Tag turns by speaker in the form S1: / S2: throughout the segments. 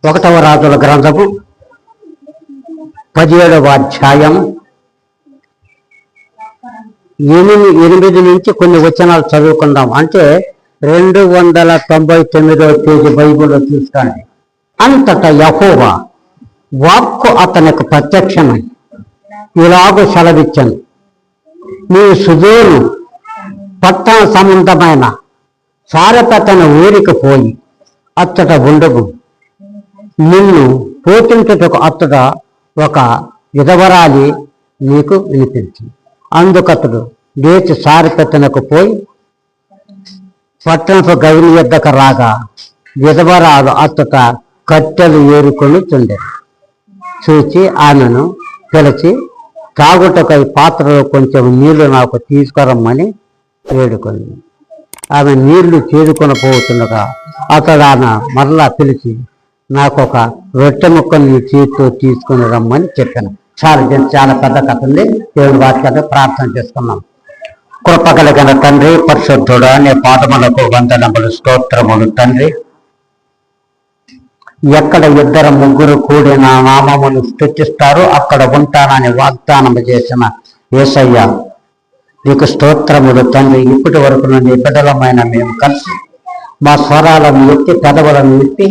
S1: ఒకటవ రాజుల గ్రంథము 17వ అధ్యాయం 8 నుంచి కొన్ని వచనాలు చదువుకుందాం. అంటే 299వ పేజీ బైబిల్లో చూసుకోండి. అంతటా యెహోవా వాక్కు అతనికి ప్రత్యక్షమై ఇలాగూ సెలవిచ్చాను, నీవు సుదూరు పట్టణ సంబంధమైన సారపతన ఊరికి పోయి అచ్చట ఉండగు. నిన్ను పోతుంటకు అచ్చట ఒక విధవరాలి నీకు వినిపించింది. అందుకతడు లేచి సారపతనకు పోయి పట్టణపు గవిని యొద్దకు రాగా విధవరాలు అచ్చట కట్టెలు ఏరుకొని చుండె. చూచి ఆమెను పిలిచి తాగుటకై పాత్రలో కొంచెం నీళ్లు నాకు తీసుకురమ్మని వేడుకుంది. ఆమె నీళ్లు చేరుకొని పోతుండగా అతడు ఆమె మరలా పిలిచి నాకు ఒక రొట్టె ముక్కను నీ చేతితో తీసుకుని రమ్మని చెప్పాను. చాలా పెద్ద కథ ఉంది. దేవుని వాక్యాన్ని ప్రార్థన చేసుకున్నాం. కృపగలిగిన తండ్రి, పరిశుద్ధుడా, నీ పాదములకు వందనములు, స్తోత్రములు తండ్రి. ఎక్కడ 2-3 కూడి నా నామమును స్తుతిస్తారో అక్కడ ఉంటానని వాగ్దానం చేసిన యేసయ్య నీకు స్తోత్రములు తండ్రి. ఇప్పటి వరకు నీ బిడ్డలమైన మేము కలిసి మా స్వరాలను ఎత్తి పెదవులను ఎత్తి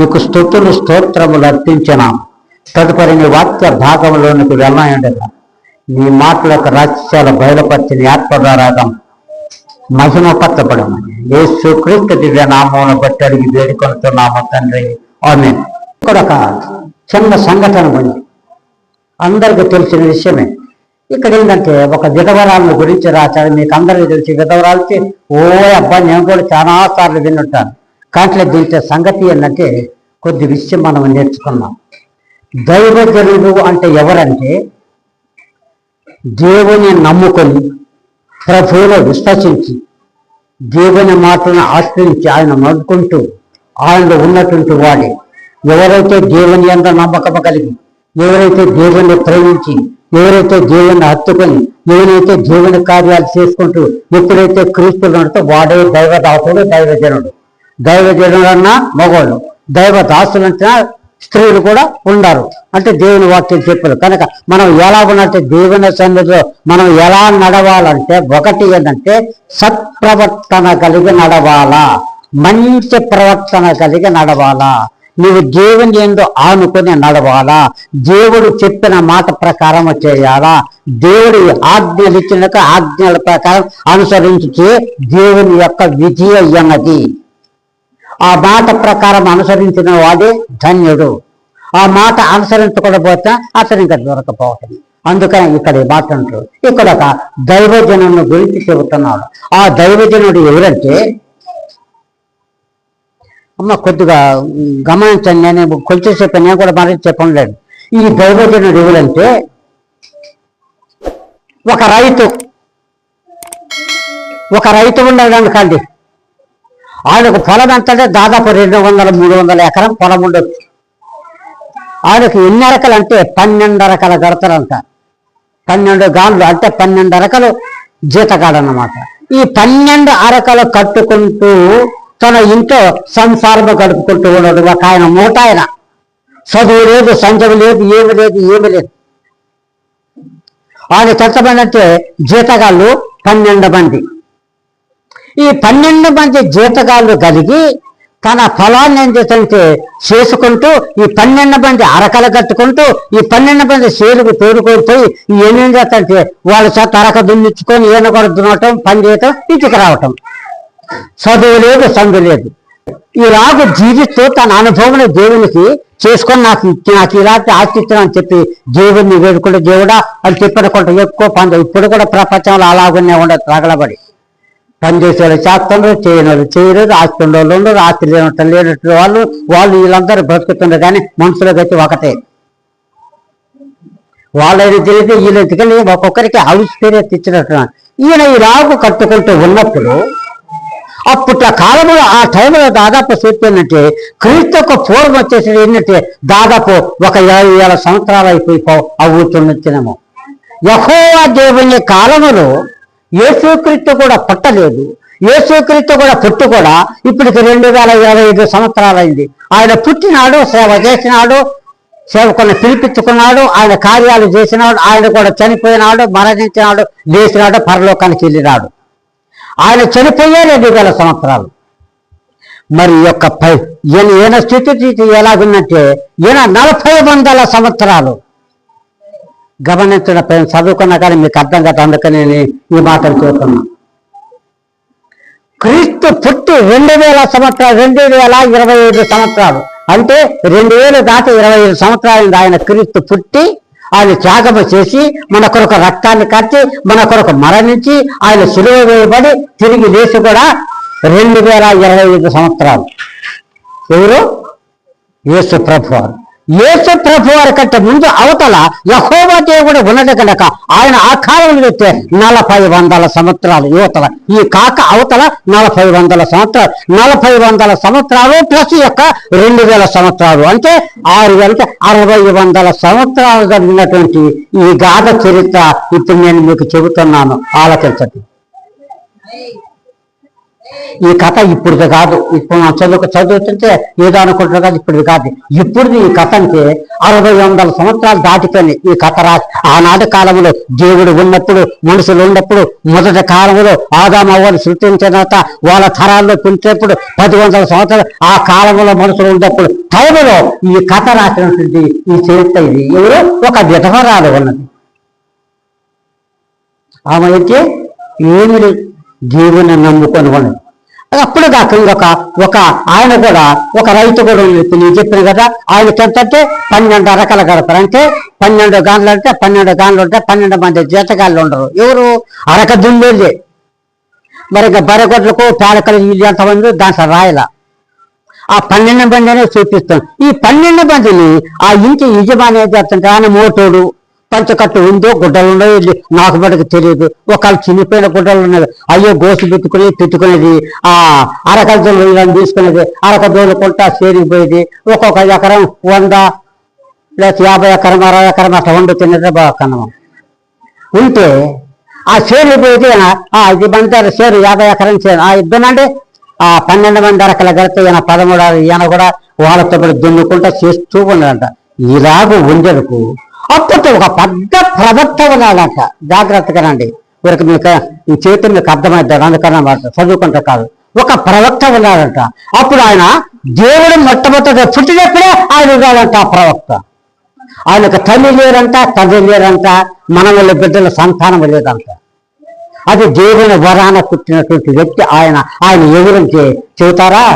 S1: నీకు స్తుతులు స్తోత్రములు అర్పించినాం. తదుపరి నీ వాక్య భాగంలోనికి వెళ్ళాయండగా నీ మాటలకు రహస్యాల బయలుపరిచిన ఏర్పడారాగం మహిమపరచబడమని యేసు క్రీస్తు దివ్య నామమును బట్టి అడిగి వేడుకొనుతున్నాము తండ్రి, ఆమేన్. ఇక్కడ ఒక చిన్న సంఘటన ఉంది, అందరికీ తెలిసిన విషయమే. ఇక్కడ ఏంటంటే ఒక విధవరాలను గురించి రాశాడు. మీకు అందరికీ తెలిసి విధవరాలకి అబ్బా నేను కూడా చాలా సార్లు వినుంటాను. కాంట్లో దీంట్లో సంగతి ఏంటంటే కొద్ది విషయం మనం నేర్చుకున్నాం. దైవజనుడు అంటే ఎవరంటే దేవుని నమ్ముకొని ప్రభువులో విశ్వసించి దేవుని మాటలను ఆశ్రయించి ఆయన నడుకుంటూ ఆయనలో ఉన్నటువంటి వాడే. ఎవరైతే దేవుని యందు నమ్మకం కలిగి, ఎవరైతే దేవుణ్ణి ప్రేమించి, ఎవరైతే దేవుణ్ణి హత్తుకొని, ఎవరైతే దేవుని కార్యాలు చేసుకుంటూ ఎప్పుడైతే క్రీస్తులు నడుతూ వాడే దైవదాసుడు, దైవజనుడు. దైవజనుడు అన్నా మగవాళ్ళు, దైవదాసులంటే స్త్రీలు కూడా ఉన్నారు. అంటే దేవుని వాక్యం చెప్పారు కనుక మనం ఎలా ఉన్నట్టే దేవుని సన్నిధిలో మనం ఎలా నడవాలంటే ఒకటి ఏంటంటే సత్ప్రవర్తన కలిగి నడవాలా, మంచి ప్రవర్తన కలిగి నడవాలా. నువ్వు దేవుని యందు ఆనుకొని నడవాలా, దేవుడు చెప్పిన మాట ప్రకారం చేయాలా, దేవుడి ఆజ్ఞలు ఇచ్చినాక ఆజ్ఞల ప్రకారం అనుసరించితే దేవుని యొక్క విజయ అన్నది. ఆ మాట ప్రకారం అనుసరించిన వాడే ధన్యుడు. ఆ మాట అనుసరించకపోతే అతను ఇంకా దొరకపోవటం. అందుకని ఇక్కడ ఈ మాట అంటారు. ఇక్కడ ఒక దైవజనుని గురించి చెబుతున్నాడు. ఆ దైవజనుడు ఎవరంటే అమ్మ కొద్దిగా గమనించండి, నేను కొంచెం చెప్పాను, నేను కూడా మరీ చెప్పలేదు. ఈ దైవజనుడు ఎవరంటే ఒక రైతు ఉండడానికండి. ఆయనకు పొలం ఎంతంటే దాదాపు 200-300 ఎకరం పొలం ఉండొచ్చు. ఆయనకు ఎన్ని అరకలు అంటే 12 అరకల గడతారంట. 12 గాళ్ళు అంటే 12 అరకలు జీతగాడన్నమాట. ఈ 12 అరకలు కట్టుకుంటూ తన ఇంట్లో సంసారము గడుపుకుంటూ ఉన్నాడు. ఒక ఆయన మూట, ఆయన చదువు లేదు, సంజయం లేదు, ఏమి లేదు. ఆయన ఎంతమంది అంటే జీతగాళ్ళు 12 మంది. ఈ 12 మంది జీతగాళ్ళు కలిగి తన పొలాన్ని ఏం చేస్తుంటే చేసుకుంటూ ఈ 12 మంది అరకలు కట్టుకుంటూ ఈ 12 మంది చేరుకు తోడుకొని ఏమేం చేస్తాంటే వాళ్ళ చేత అరక దున్నిచ్చుకొని ఈయన కూడా దున్నటం, పని చేయటం, ఇంటికి రావటం. చదువు లేదు, సందు లేదు. ఇలాగ జీవిస్తూ తన అనుభవం దేవునికి చేసుకొని నాకు ఇలాంటి ఆస్తిత్వం అని చెప్పి దేవుడిని వేడుకుంటే దేవుడా అని చెప్పనుకుంటే ఎక్కువ పని. ఇప్పుడు కూడా ప్రపంచంలో అలాగనే ఉండదు. తగలబడి పనిచేసేవాళ్ళు చేస్తున్నారు, చేయలేదు, ఆస్తి ఉండేవాళ్ళు ఉండరు, ఆస్తి లేనట్టు వాళ్ళు వీళ్ళందరూ బ్రతుకుతున్నారు. కానీ మనుషులకు అయితే ఒకటే, వాళ్ళని తెలియదు వీళ్ళెత్తుకెళ్ళి ఒక్కొక్కరికి హౌస్ పేరు తెచ్చినట్టు. ఈయన ఇలాగ కట్టుకుంటూ ఉన్నప్పుడు అప్పట్లో కాలంలో ఆ టైంలో దాదాపు చెప్పేందంటే క్రీస్తుకు పూర్వం వచ్చేసి ఏంటంటే దాదాపు ఒక 50,000 సంవత్సరాలు అయిపోయి అవుతున్నచ్చినేమో. యెహోవా దేవుని కాలములో యేసుక్రీస్తు కూడా పుట్టలేదు, యేసుక్రీస్తు కూడా పుట్టు కూడా ఇప్పటికి 2025 సంవత్సరాలైంది. ఆయన పుట్టినాడు, సేవ చేసినాడు, సేవకులను పిలిపించుకున్నాడు, ఆయన కార్యాలు చేసినాడు, ఆయన కూడా చనిపోయినాడు, మరణించినాడు, లేచినాడు, పరలోకానికి వెళ్ళినాడు. ఆయన చనిపోయే 2000 సంవత్సరాలు. మరి యొక్క ఈయన స్థితి ఎలాగుందంటే ఈయన 40 సంవత్సరాలు. గమనించడం చదువుకున్నా కానీ మీకు అర్థం కాదు, అందుకని నేను ఈ మాటలు చెబుతున్నా. క్రీస్తు పుట్టి 2000 సంవత్సరాలు, 2025 సంవత్సరాలు అంటే 2000 దాటి 25 సంవత్సరాలు ఆయన క్రీస్తు పుట్టి ఆయన త్యాగము చేసి మన కొరకు రక్తాన్ని కట్టి మన కొరకు మరణించి ఆయన సిలువ వేయబడి తిరిగి లేచి కూడా 2025 సంవత్సరాలు. ఎవరు? యేసు ప్రభువారు. యేసు ప్రభువారి కంటే ముందు అవతల యెహోవా దేవుడు ఉన్నది కనుక ఆయన ఆ కాలంలో చెప్తే 40 సంవత్సరాలు యువతల, ఈ కాక అవతల 40 సంవత్సరాలు. 40 సంవత్సరాలు ప్లస్ యొక్క 2000 సంవత్సరాలు అంటే 60 సంవత్సరాలు జరిగినటువంటి ఈ గాథ చరిత్ర ఇప్పుడు నేను మీకు చెబుతున్నాను, ఆలకించండి. ఈ కథ ఇప్పుడుది కాదు. ఇప్పుడు మనం చదువుతుంటే ఏదో అనుకుంటున్నారు కాదు, ఇప్పుడుది కాదు. ఇప్పుడుది ఈ కథ అంటే 60 సంవత్సరాలు దాటిపోయింది ఈ కథ రాసి. ఆనాటి కాలంలో దేవుడు ఉన్నప్పుడు, మనుషులు ఉన్నప్పుడు, మొదటి కాలంలో ఆదాము అవ్వను సృష్టించిన తర్వాత వాళ్ళ తరాల్లో పెంచేప్పుడు 1000 సంవత్సరాలు ఆ కాలంలో మనుషులు ఉన్నప్పుడు టైంలో ఈ కథ రాసినటువంటి ఈ చరిత్ర ఇది. ఎవరు? ఒక విధవరాలు ఉన్నది. ఆమె అయితే ఏమి లేదు, దేవుని నమ్ముకొని ఉన్నది. అప్పుడు దాకా ఒక ఆయన కూడా ఒక రైతు కూడా నేను చెప్పిన కదా, ఆయనకి ఎంతంటే 12 అరకలు గడపరు. అంటే 12 గాన్లు అంటే 12 గాన్లు ఉంటాయి, 12 మంది జీతగాళ్ళు ఉండరు. ఎవరు? అరక దున్నేది. మరి ఇంకా బరగొడ్లకు పేడకలు వీళ్ళు ఎంతమంది దాంట్లో రాయల. ఆ 12 మందినే చూపిస్తాం. ఈ 12 మందిని ఆ ఇంటి యజమాని ఏం చేస్తుంటే ఆయన మోటోడు, పంచకట్టు ఉందో గుడ్డలు ఉన్నాయో నాకు బడికి తెలియదు. ఒకళ్ళు చిన్నిపోయిన గుడ్డలు ఉన్నది, అయ్యో గోసి పెట్టుకునేది. ఆ అరకజోలు ఇలా తీసుకునేది, అరకజోలు కొంటా చేరిపోయేది. ఒక్కొక్క ఎకరం 100 లేదా 50 ఎకరం 60 ఎకరం అట్లా వండుతున్నదే బాగా ఉంటే ఆ చేరిపోయేది. ఇది మంది చేరు 50 ఎకరం చేరు. ఆ ఇద్దనండి ఆ 12 మంది అరకల గడితే ఈయన 13 ఈయన కూడా వాళ్ళతో కూడా దున్నుకుంటా చేస్తూ ఉన్నాడంట. ఇలాగ ఉండేందుకు అప్పట్లో ఒక పెద్ద ప్రవక్త ఉన్నాడంట. జాగ్రత్తగా రండి, వీరికి మీకు ఈ చేతి మీకు అర్థమవుతాడు, అందుకన్నా మాట చదువుకుంటే కాదు. ఒక ప్రవక్త ఉన్నాడంట. అప్పుడు ఆయన దేవుడు మొట్టమొదటి పుట్టినప్పుడే ఆయన ఉన్నాడంట. ఆ ప్రవక్త ఆయనకు తల్లి లేరంట, తండ్రి లేరంట, మనవల బిడ్డల సంతానం లేదంట. అది దేవుని వరాన పుట్టినటువంటి వ్యక్తి ఆయన. ఆయన ఎవరంటే చెబుతారా?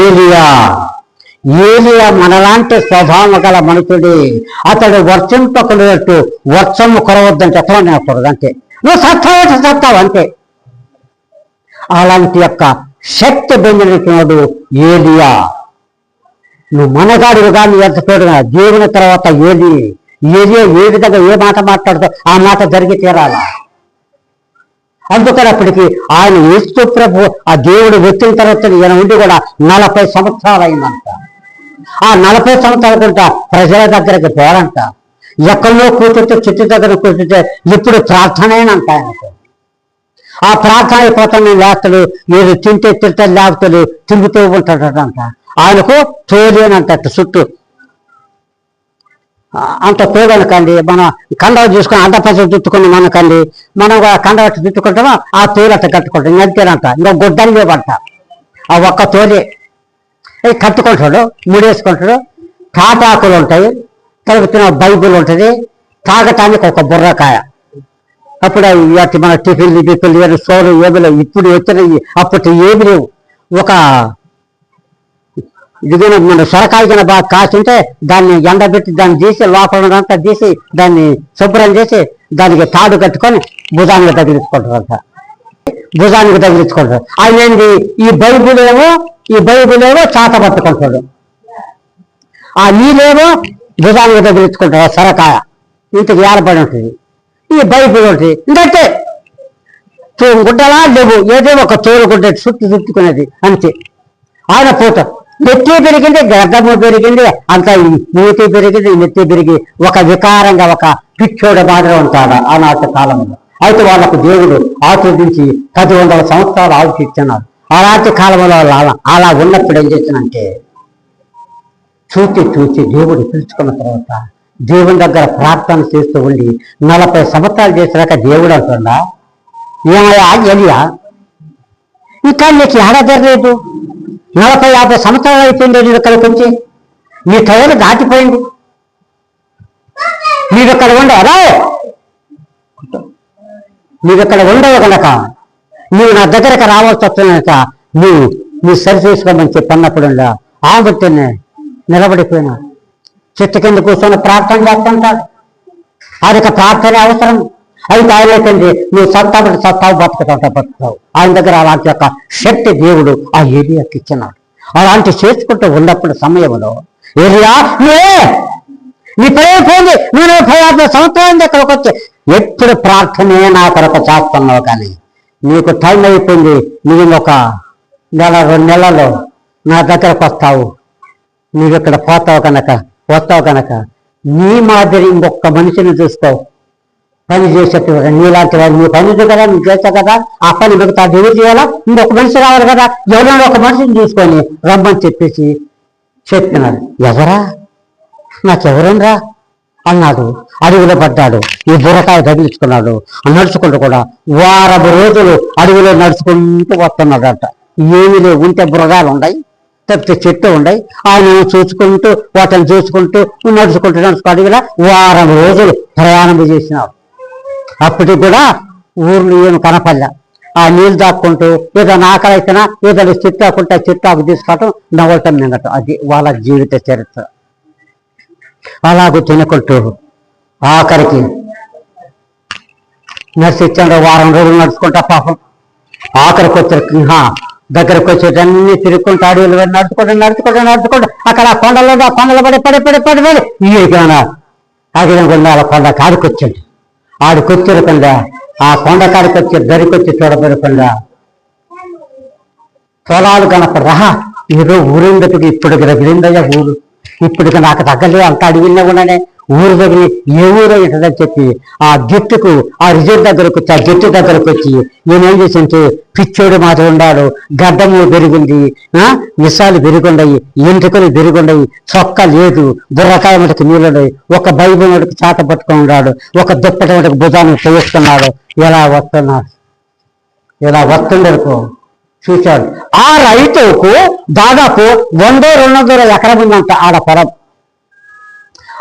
S1: ఏలియా. ఏలియా మనలాంటి స్వభావం గల మనుషుడే. అతడు వర్షింపకునేట్టు వర్షము కొరవద్దంటే ఎట్లా నేర్పడదు అంటే నువ్వు సత్తావు అంతే. అలాంటి యొక్క శక్తి పొందినటువంటి ఏలియా. నువ్వు మనగాడివి కానీ ఎంతటోడుగా దేవుని తర్వాత ఏలియా ఏ విధంగా ఏ మాట మాట్లాడుతూ ఆ మాట జరిగి తీరాలా. అందుకని అప్పటికి ఆయన యేసు ప్రభు ఆ దేవుడు వచ్చిన తర్వాత ఈయన ఉండి కూడా 40 సంవత్సరాలు అయిందంట. ఆ 40 సంవత్సరాలు కూడా ప్రజల దగ్గరికి పోరంట. ఎక్కడో కూర్చుంటే చుట్టూ దగ్గర కూర్చుంటే ఇప్పుడు ప్రార్థనేనంట ఆయనకు. ఆ ప్రార్థన అయిపోతాను లేస్తాడు, మీరు తింటే లేపుతాడు, తిరుగుతూ ఉంటాడంట. ఆయనకు తోలేనంట చుట్టూ అంత తోడనుకండి. మనం కండవ చూసుకొని అడ్డపచ్చ చుట్టుకుని మనకండి, మనం కండవట్టి చుట్టుకుంటామో ఆ తోలట్ట కట్టుకుంటాం. అంతేనంట. ఇంకా గుడ్డలు లేవంట. ఆ ఒక్క తోలే కట్టుకుంటాడు, ముడేసుకుంటాడు. తాటాకులు ఉంటాయి, తలుపుతున్న బైబుల్ ఉంటుంది, తాగటానికి ఒక బుర్రకాయ. అప్పుడు అవి మన టిఫిన్లు సోలు ఏమిలో ఇప్పుడు వచ్చినాయి, అప్పటి ఏమి లేవు. ఒక ఇదిగో మన సొరకాయ కింద బాగా కాస్తుంటే దాన్ని ఎండబెట్టి దాన్ని తీసి లోపలంతా తీసి దాన్ని శుభ్రం చేసి దానికి తాడు కట్టుకొని భుజానికి తగిలించుకుంటారంట. భుజానికి తగిలించుకుంటారు. ఆయన ఏంటి ఈ బైబుల్ ఏమో చాట పట్టుకుంటాడు, ఆ నీళ్ళేమో భుజానికి తగిలించుకుంటారు. సొరకాయ ఇంటికి ఏలపడి ఉంటుంది, ఈ బైబుల్ ఉంటుంది. ఇంకంటే గుడ్డలా లేవు, ఏదో ఒక తోలు గుడ్డ చుట్టుకునేది అంతే. ఆయన పోతారు. నెత్తి పెరిగింది, గర్భము పెరిగింది, అంత మూతి పెరిగింది, నెత్తి పెరిగి ఒక వికారంగా ఒక పిచ్చోడు మాదిరి ఉంటాడు ఆనాటి కాలంలో. అయితే వాళ్ళకు దేవుడు ఆశీర్వదించి 1000 సంవత్సరాలు ఆయుష్ ఇచ్చినాడు. అలాంటి కాలంలో అలా ఉన్నప్పుడు ఏం చేసినంటే చూసి దేవుడు పిలుచుకున్న తర్వాత దేవుని దగ్గర ప్రార్థన చేస్తూ ఉండి 40 సంవత్సరాలు చేసినాక దేవుడు అంటుందా, ఏమయ్యా ఎలియా, ఇంకా నీకు ఏడాదరలేదు, 40-50 సంవత్సరాలు అయిపోయింది నేను ఇక్కడికి వచ్చి, నీ టైం దాటిపోయింది, మీరు ఇక్కడ ఉండవరా, మీరు ఇక్కడ ఉండవు కనుక నువ్వు నా దగ్గరకు రావాల్సి వస్తున్నా నువ్వు సరి చేసుకోమని చెప్పన్నప్పుడు ఆమెతోనే నిలబడిపోయినా చెట్టు కింద కూర్చొని ప్రార్థన చేస్తుంటాడు. అదొక ప్రార్థన అవసరం. అయితే ఆయనకండి నువ్వు సత్తావు బతుకుతావు. ఆయన దగ్గర అలాంటి యొక్క శక్తి దేవుడు ఆ ఏరియాకి ఇచ్చినాడు. అలాంటి చేసుకుంటూ ఉన్నప్పుడు సమయంలో ఏరియా నీ పైపోయింది, నేను 50 సంవత్సరాల దగ్గరకు వచ్చి ఎప్పుడు ప్రార్థనే నా కొరకు చేస్తున్నావు, కానీ నీకు టైం అయిపోయింది, నువ్వు 1 నెల 2 నెలల్లో నా దగ్గరకు వస్తావు, నువ్వు ఇక్కడ వస్తావు కనుక నీ మాదిరి ఇంకొక మనిషిని చూస్తావు పని చేసేట్టు, నీలాంటి వాడు నీ పని కదా, నువ్వు చేస్తావు కదా, ఆ పని మిగతా దేవుడు చేయాలా, ఇంకొక మనిషి రావాలి కదా, ఎవరైనా ఒక మనిషిని చూసుకొని రమ్మని చెప్పినాడు. ఎవరా, నాకెవరనరా అన్నాడు. అడవిలో పడ్డాడు, ఈ బుర్రకాయ తగిలించుకున్నాడు. నడుచుకుంటూ కూడా 1 వారం రోజులు అడవిలో నడుచుకుంటూ వస్తున్నాడట. ఏమి లేవు, ఉంటే బుర్రగాలు ఉన్నాయి, తప్పితే చెట్టు ఉన్నాయి, ఆయన చూసుకుంటూ వాటిని చూసుకుంటూ నడుచుకుంటూ అడవిలో 1 వారం రోజులు ప్రయాణం చేసినాడు. అప్పటికి కూడా ఊర్లు ఏమి కనపల్లా. ఆ నీళ్ళు దాక్కుంటూ ఏదైనా ఆకలి అయితేనా ఏదైనా చెట్టు ఆకుంటే చెట్టు తీసుకోవటం, నవ్వటం మింగటం, అది వాళ్ళ జీవిత చరిత్ర. అలాగూ తినుకుంటూ ఆఖరికి నడిచిచ్చాడు. 1 వారం రోజులు నడుచుకుంటా పాపం ఆఖరికి దగ్గరకు వచ్చేటన్నీ తిరుగుకుంటూ అడవులు నడుచుకుంటూ అక్కడ కొండలు పడి అగిన కొండ కాడికొచ్చాడు. ఆడికొచ్చేరకుండా ఆ కొండ కాడికొచ్చి దరికొచ్చి చూడబెరకుండా పొలాలు కనపడరా, ఏదో ఊరిందప్పుడు ఇప్పుడు రగిలిందయ్యా ఊరు, ఇప్పటికి నాకు తగ్గలే, అంత అడిగినా ఉన్నానే ఊరు తగిలి ఏ ఊరు ఏంటని చెప్పి ఆ జట్టుకు ఆ రిజర్వ్ దగ్గరకు వచ్చి ఆ జట్టు దగ్గరకు వచ్చి నేనేం చేసింటే పిచ్చోడు మాత్రం ఉన్నాడు, గడ్డము పెరిగింది, విషాలు పెరుగుండయి, ఎంట్రుకలు పెరుగుండయి, చొక్క లేదు, బుర్రకాయ మటుకు నీళ్ళున్నాయి, ఒక బైబిల్ మటుకు చాట పట్టుకొని ఉన్నాడు, ఒక దుప్పటి మటుకు భుజాన్ని చేస్తున్నాడు. ఎలా వస్తుండరుకో చూశాడు. ఆ రైతుకు దాదాపు 100-200 ఎకరం ఉందంట ఆడ పొలం.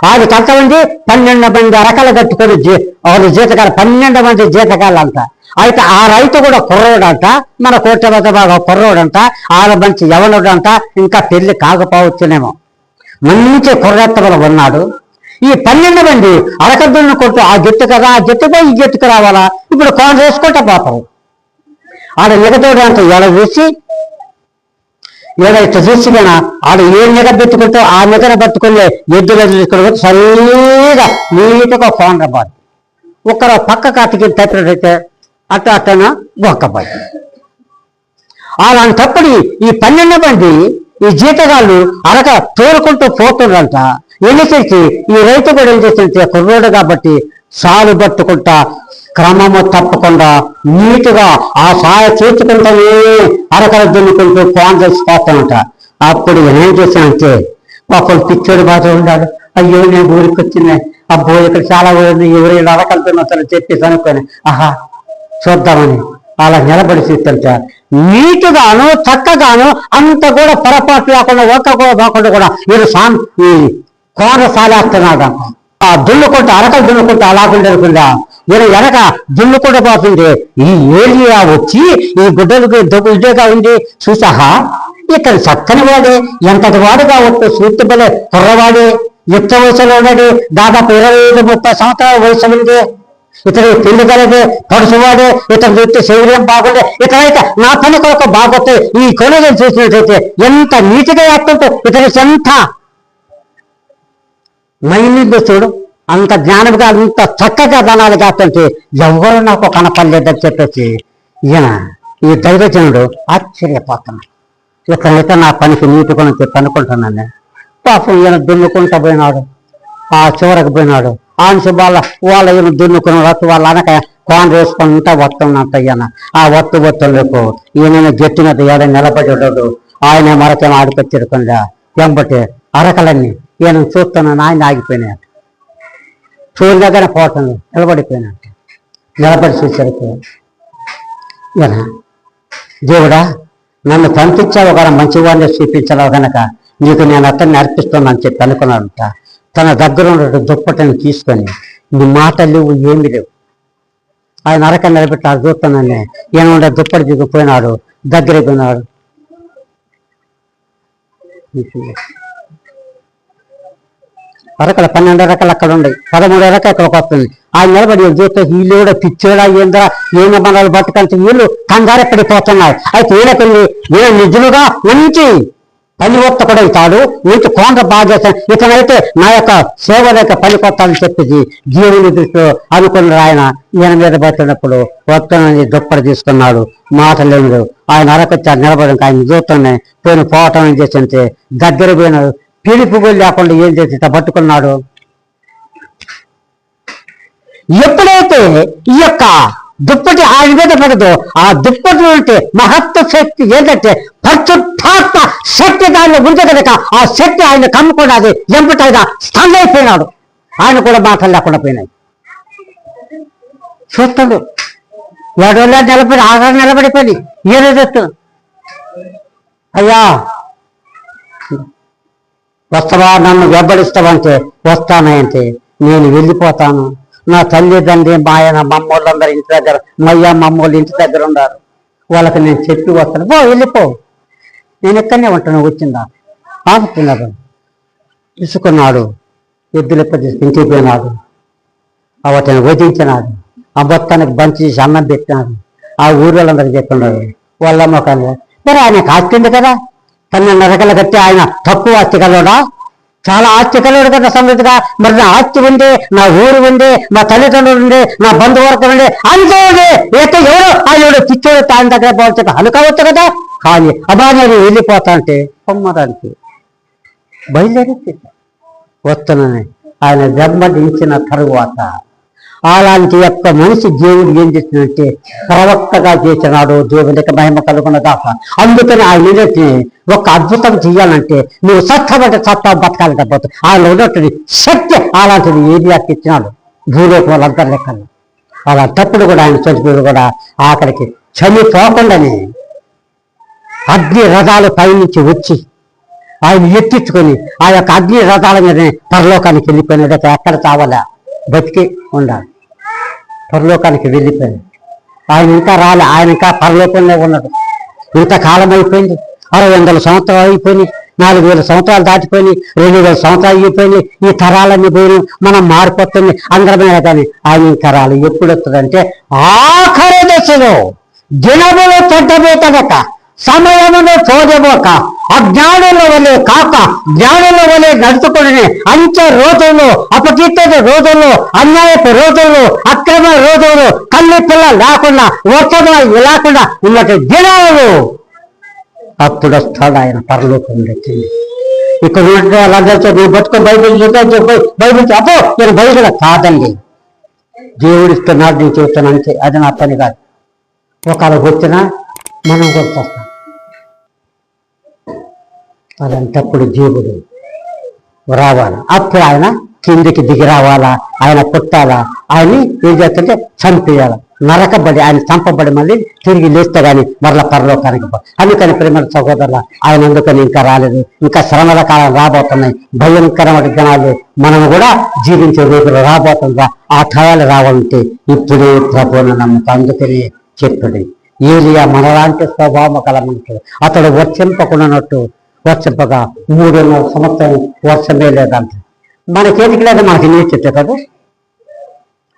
S1: ఆది కొంతమంది 12 మంది అరకలు కట్టుకొని వాళ్ళు జీతకాలు 12 మంది జీతకాలు అంట. అయితే ఆ రైతు కూడా కుర్రోడంట, మన కోట బాగా కుర్రోడంట, ఆడ మంచి యవనుడంట, ఇంకా పెళ్లి కాకపోవచ్చునేమో, మంచి కుర్రెత్తలు ఉన్నాడు. ఈ 12 మంది అరక దున్నుకుంటూ ఆ జట్టు కదా, ఆ జట్టుపై ఈ జట్టుకు రావాలా, ఇప్పుడు కోన వేసుకుంటా పోతారు. ఆడ నిగతోడు అంత ఏదైతే చూసినా ఆడ ఏ నిగ పెట్టుకుంటూ ఆ నిగన పట్టుకునే ఎద్దులు తీసుకుని సరిగా నీట్గా కోనరబాదు. ఒకరు పక్క కట్టుకి తప్పినట్టయితే అట్టన గొక్కబాదు. అలాంటప్పుడు ఈ 12 మంది ఈ జీతగాళ్ళు అరక తోలుకుంటూ పోతుండ్రంట. ఎన్నికరికి ఈ రైతు కూడా ఏం చేస్తుంటే కుర్రోడు కాబట్టి సాలు పట్టుకుంటా క్రమము తప్పకుండా నీటుగా ఆ సాయ చూచుకుంటానే అరకలు దున్నుకుంటూ కోన తెచ్చిపోతామంట. అప్పుడు ఏం చేశానంటే ఒకళ్ళు పిచ్చోడు బాధ ఉన్నాడు, అయ్యో నేను ఊరికి వచ్చినా, అబ్బో ఇక్కడ చాలా ఊరిని ఎవరైనా అరకలు దున్నుతారని చెప్పేసి అనుకొని చూద్దామని అలా నిలబడి చూస్తుంటా నీటుగాను చక్కగాను అంత కూడా పొరపాటు లేకుండా ఒక్క కూడా పోకుండా కూడా వీరు ఈ కోన సాలేస్తున్నాడు. ఆ దున్నుకుంటూ అరకలు దున్నుకుంటూ అలాగుండకుండా వీరు వెనక దున్నుకుంటూ పోతుంటే ఈ ఏరియా వచ్చి ఈ గుడ్డలకు ఇదేగా ఉంది చూసాహా, ఇక్కడ చక్కని వాడే, ఎంతటి వాడు కావచ్చు, సూర్తిబలే కుర్రవాడే, యుక్త వయసులో ఉన్నాడు, దాదాపు 25-30 సంవత్సరాల వయసు ఉంది, ఇతడు పెళ్లి కలిగే పడుచువాడే, ఇతను చూస్తే శరీరం బాగుండే, ఇతనైతే నా పని కొరకు బాగొస్తే ఈ కొనుగోలు చూసినట్టయితే ఎంత నీటిగా వేస్తుంటే ఇతని ఎంత మైండ్ చూడు, అంత జ్ఞానంగా అంత చక్కగా ధనాలు కాస్తుంటే ఎవరు నాకు కనపడలేదని చెప్పేసి ఈ దైవజనుడు ఆశ్చర్యపోతున్నాడు. ఇతనైతే నా పనికి నీటుకొని చెప్పి అనుకుంటున్నాను. పాపం ఈయన దున్నుకుంటూ పోయినాడు, ఆ చివరకు పోయినాడు. ఆంశ వాళ్ళ ఈయన దున్నుకున్న వాళ్ళ అనక కోన వేసుకుంటా వస్తున్నంత ఈయన ఆ వత్తులకు ఈయన గట్టి మీద ఏడ నిలబడేటోడు ఆయన మరకేమో ఆడికొచ్చిరకుండా ఎంబటి అరకలన్నీ ఈయన చూస్తున్నాను ఆయన ఆగిపోయినాయి చూడగానే పోవటం నిలబడిపోయినట్టు నిలబడి చూసరికి ఈయన దేవుడా నన్ను పంపించావు ఒక మంచివాడిని చూపించావు కనుక నీకు నేను అతన్ని అర్పిస్తున్నాను చెప్పి అనుకున్నాడంట. తన దగ్గర ఉన్న దుప్పటిని తీసుకొని నీ మాటలు లేవు ఏమి లేవు ఆయన అరక నిలబెట్టి ఆ చూస్తున్నాను ఈయన ఉండే దుప్పటి దిగిపోయినాడు దగ్గర పోయినాడు అరకల 12 రకాలు అక్కడ ఉన్నాయి 13 రకాలు అక్కడికి వస్తుంది ఆయన నిలబడి చూస్తే వీళ్ళు కూడా పిచ్చోడా ఏందా ఏమి మనలు బతుకంటే వీళ్ళు కంగారు పడిపోతున్నారు. అయితే ఈయన నిజముగా మంచి పనివత్తకుడవుతాడు నీకు కోండ బాగా చేస్తాను ఇతనైతే నా యొక్క సేవ లేక పనికొత్తాలని చెప్పేసి జీవుని దృష్టిలో అనుకున్నాడు. ఆయన ఈయన మీద బతికినప్పుడు వస్తానని దుప్పటి తీసుకున్నాడు మాటలేడు ఆయన అరకొచ్చారు నిలబడి ఆయన చూస్తున్నాయి పోయిన పోవటం ఏం చేసింటే దగ్గర పోయినాడు పిలుపు లేకుండా ఏం చేసి పట్టుకున్నాడు. ఎప్పుడైతే ఈ యొక్క దుప్పటి ఆయన మీద పడదో ఆ దుప్పటి ఉంటే మహత్వ శక్తి ఏంటంటే పరిశుద్ధాత్మ శక్తి దానిలో ఉంది కనుక ఆ శక్తి ఆయన కమ్ముకున్నది ఎంపటైనా స్టన్ అయిపోయినాడు. ఆయన కూడా మాటలు లేకుండా పోయినాయి. చూస్తాడు 7 రోజులు నిలబడి 6 నిలబడిపోయి ఏదో అయ్యా వస్తావా నన్ను వెంబడిస్తావంటే వస్తానంటే నేను వెళ్ళిపోతాను నా తల్లిదండ్రి మా ఆయన మమ్మోళ్ళందరూ ఇంటి దగ్గర మయ్య మమ్మోళ్ళు ఇంటి దగ్గర ఉన్నారు వాళ్ళకి నేను చెప్పి వస్తాను పో వెళ్ళిపో నేను ఎక్కడనే ఉంటాను వచ్చిందా ఆపుతున్నారు తీసుకున్నాడు ఎద్దులు ఇంటికి పోయినాడు వాటిని వధించినాడు ఆ మొత్తానికి బంచి చేసి అన్నం పెట్టినాడు ఆ ఊళ్ళందరూ చెప్తున్నాడు వాళ్ళమ్మ కానీ మరి ఆయనకు ఆస్తి కదా 12 రకాలు కట్టి ఆయన తక్కువ ఆస్తి కలవడా చాలా ఆస్తి కలవడు కదా సమృద్ధిగా మరి నా ఆస్తి ఉంది నా ఊరు ఉంది నా తల్లిదండ్రులు ఉంది నా బంధువర్గం ఉంది అంతే ఉంది అయితే ఎవరు ఆయన పిచ్చోడు ఆయన దగ్గర పోవచ్చు అనుకోవచ్చు కదా కానీ అబ్బా నేను వెళ్ళిపోతా అంటే పొమ్మడానికి బయలుదేరి వస్తున్నాను. ఆయన వెంబడించిన తరువాత అలాంటి యొక్క మనిషి దేవుడు ఏం చేసినంటే ప్రవక్తగా చేసినాడు దేవునికి మహిమ కలుగున్న దాకా. అందుకని ఆయన ఒక అద్భుతం చేయాలంటే నువ్వు సత్తబట్టి సత్తా బతకాలంటే పోతుంది ఆయన ఉన్నట్టు శక్తి అలాంటిది ఏరియాకి ఇచ్చినాడు భూలోకం వాళ్ళందరి లెక్కలు. అలాంటప్పుడు కూడా ఆయన చనిపోయి కూడా ఆఖరికి చనిపోకుండానే అగ్ని రథాలు పైనుంచి వచ్చి ఆయన ఎత్తించుకొని ఆ యొక్క అగ్ని రథాల మీదనే పరలోకానికి వెళ్ళిపోయినాడు. ఎక్కడ చావాలా బతికి ఉండాలి పరలోకానికి వెళ్ళిపోయింది. ఆయన ఇంకా రాలే ఆయన ఇంకా పరలోకంలో ఉన్నాడు. ఇంతకాలం అయిపోయింది 600 సంవత్సరాలు అయిపోయినాయి 4000 సంవత్సరాలు దాటిపోయినాయి 2000 సంవత్సరాలు అయిపోయినాయి ఈ తరాలన్నీ పోయి మనం మారిపోతుంది అందరమైన కానీ ఆయన ఇంకా రాలి ఎప్పుడు వస్తుందంటే ఆఖరి దశలో దినములు చెడ్డబోతగక సమయమును చూడబోక అజ్ఞానుల వలె కాక జ్ఞానుల వలె నడుచుకుని అంచె రోజుల్లో అపకీర్తి రోజుల్లో అన్యాయపు రోజుల్లో అక్రమ రోజుల్లో కళ్ళు పిల్ల లేకుండా వర్షము లేకుండా ఉన్నట్టు దినాలు అప్పుడు వస్తాడు ఆయన పరలోకం వచ్చింది. ఇక్కడ ఉన్నట్టు వాళ్ళందరితో నువ్వు బతుకో బైబిల్ చెప్పి బైబిల్ అపో నేను బైబిల్ కాదండి దేవుడు ఇస్తున్నాడు నేను చెప్తాను అంతే అది నా పని కాదు. ఒకళ్ళకి వచ్చినా మనం కూడా చేస్తాం. అలాంటప్పుడు దేవుడు రావాలా అప్పుడు ఆయన కిందికి దిగి రావాలా ఆయన పుట్టాలా ఆయన్ని ఏం చేస్తుంటే చంపేయాల నరకబడి ఆయన చంపబడి మళ్ళీ తిరిగి లేస్తే కానీ మరలా పరలోకానికి అందుకని ప్రేమ సహోదరుల ఆయన అందుకని ఇంకా రాలేదు. ఇంకా శ్రమల కాలం రాబోతున్నాయి భయంకరమైన జనాలు మనం కూడా జీవించే రోజులు రాబోతుందా ఆ టయాలు రావాలంటే ఇప్పుడే ప్రభువును నమ్ముతా. అందుకని చెప్పండి ఏలియా మనలాంటి స్వభావం కల మనుషుడు అతడు వర్షింపకున్నట్టు వర్షింపగా 3.5 సంవత్సరం వర్షమే లేదంట. మనకేదికి లేదా మనకి నీటి చెట్టు కదా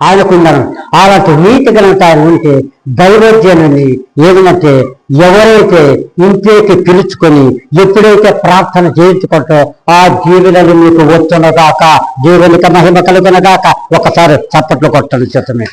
S1: ఆయనకున్నాను అలాంటి నీటి కనుక ఆయన ఉంటే దైవజ్ఞానాన్ని ఏదంటే ఎవరైతే ఇంటికి పిలుచుకొని ఎప్పుడైతే ప్రార్థన చేయించుకుంటో ఆ జీవులను మీకు వచ్చునగాక దేవునికి మహిమ కలుగునగాక ఒకసారి చప్పట్లు కొట్టని చేతమే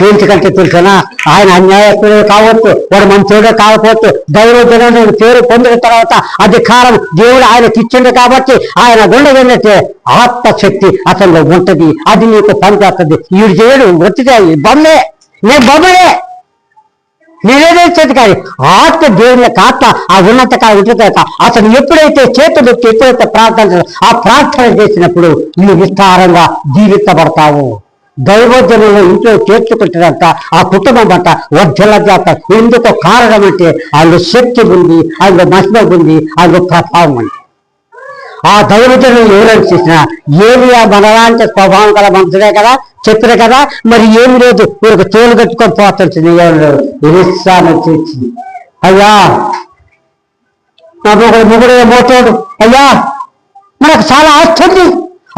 S1: ఏంటికంటే తెలుసునా, ఆయన అన్యాయస్తుడే కావచ్చు, వాడు మంచోడే కాకపోవచ్చు, దైవజనుడు పేరు పొందిన తర్వాత అధికారం దేవుడు ఆయనకి ఇచ్చిండు కాబట్టి ఆయన గుండె ఏంటంటే ఆత్మశక్తి అతనిలో ఉంటది, అది నీకు పనిచేస్తుంది. వీడు చేయడు వచ్చితే బొమ్మే, నేను బొమ్మనే, నేనేదే చేతి కాదు. ఆత్మ దేవుని యొక్క ఆత్మ ఆ ఉన్నత కాదు ఉంటుంది. అతను ఎప్పుడైతే చేతులు ఎప్పుడైతే ప్రార్థన ఆ ప్రార్థన చేసినప్పుడు నువ్వు విస్తారంగా జీవించబడతావు. దైవజనులు ఇంట్లో చేర్చుకుంటారంట, ఆ కుటుంబం అంట వర్ధల జాత. ఎందుకో కారణం అంటే ఆయన శక్తి ఉంది, ఆయన మహిమ ఉంది, ఆయన ప్రభావం ఉంది. ఆ దైవజనులు ఎవరైనా చేసినా ఏలియా మనలాంటి స్వభావం గల మనుషులే కదా, చెప్పిన కదా, మరి ఏమి లేదు, వీరికి తోలు కట్టుకొని పోతుంది. ఎలిసాను చేసి, అయ్యా నా ముగుడే మోతోడు, అయ్యా మనకు చాలా ఆస్తుంది,